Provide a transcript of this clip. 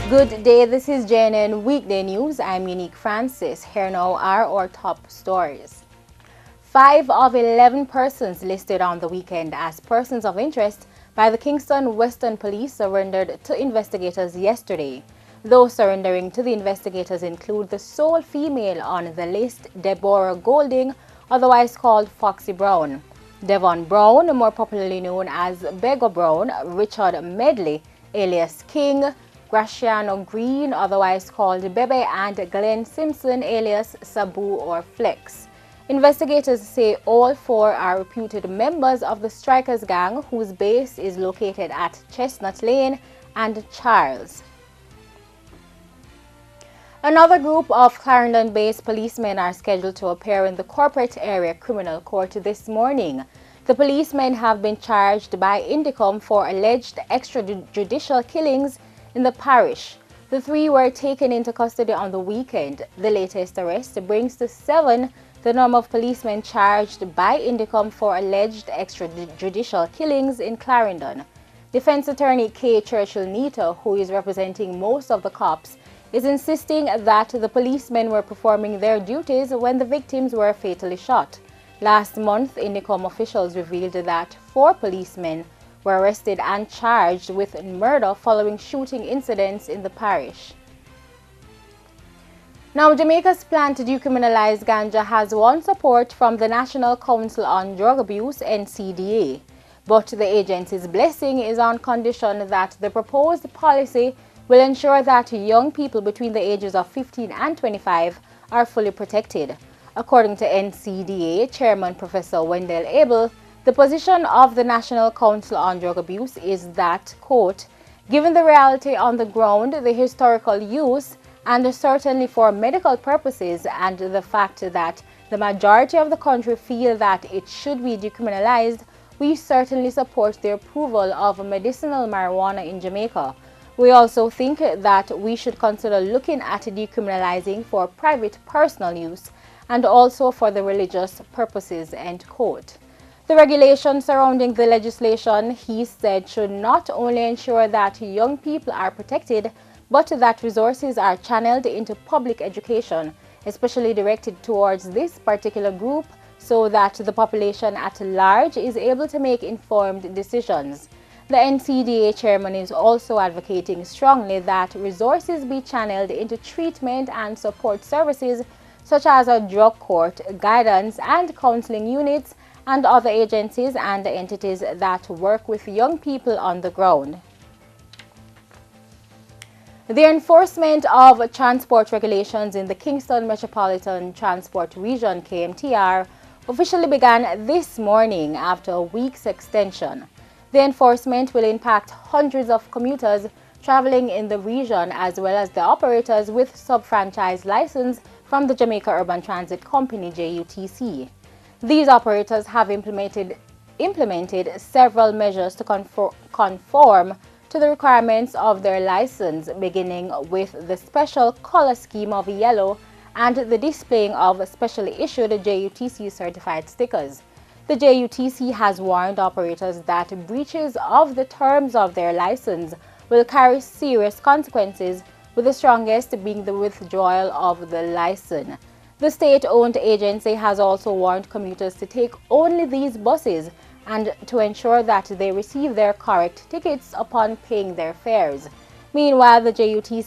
Good day, this is JNN Weekday News. I'm Unique Francis. Here now are our top stories. 5 of 11 persons listed on the weekend as persons of interest by the Kingston Western Police surrendered to investigators yesterday. Those surrendering to the investigators include the sole female on the list, Deborah Golding, otherwise called Foxy Brown, Devon Brown, more popularly known as Beggar Brown, Richard Medley, alias King, Graciano Green, otherwise called Bebe, and Glenn Simpson, alias Sabu or Flex. Investigators say all 4 are reputed members of the Strikers gang, whose base is located at Chestnut Lane and Charles. Another group of Clarendon-based policemen are scheduled to appear in the Corporate Area Criminal Court this morning. The policemen have been charged by Indicom for alleged extrajudicial killings in the parish. The 3 were taken into custody on the weekend. The latest arrest brings to 7 the number of policemen charged by Indicom for alleged extrajudicial killings in Clarendon. Defense attorney Kay Churchill-Neato, who is representing most of the cops, is insisting that the policemen were performing their duties when the victims were fatally shot. Last month, Indicom officials revealed that 4 policemen were arrested and charged with murder following shooting incidents in the parish. Now, Jamaica's plan to decriminalize ganja has won support from the National Council on Drug Abuse, NCDA. But the agency's blessing is on condition that the proposed policy will ensure that young people between the ages of 15 and 25 are fully protected. According to NCDA Chairman Professor Wendell Abel, the position of the National Council on Drug Abuse is that, quote, given the reality on the ground, the historical use, and certainly for medical purposes, and the fact that the majority of the country feel that it should be decriminalized, we certainly support the approval of medicinal marijuana in Jamaica. We also think that we should consider looking at decriminalizing for private personal use and also for the religious purposes, end quote. The regulations surrounding the legislation, he said, should not only ensure that young people are protected, but that resources are channeled into public education, especially directed towards this particular group, so that the population at large is able to make informed decisions. The NCDA chairman is also advocating strongly that resources be channeled into treatment and support services such as a drug court, guidance and counseling units, and other agencies and entities that work with young people on the ground. The enforcement of transport regulations in the Kingston Metropolitan Transport Region, KMTR, officially began this morning after a week's extension. The enforcement will impact hundreds of commuters traveling in the region, as well as the operators with sub-franchise license from the Jamaica Urban Transit Company, JUTC. These operators have implemented several measures to conform to the requirements of their license, beginning with the special color scheme of yellow and the displaying of specially issued JUTC certified stickers. The JUTC has warned operators that breaches of the terms of their license will carry serious consequences, with the strongest being the withdrawal of the license. The state-owned agency has also warned commuters to take only these buses and to ensure that they receive their correct tickets upon paying their fares. Meanwhile, the JUTC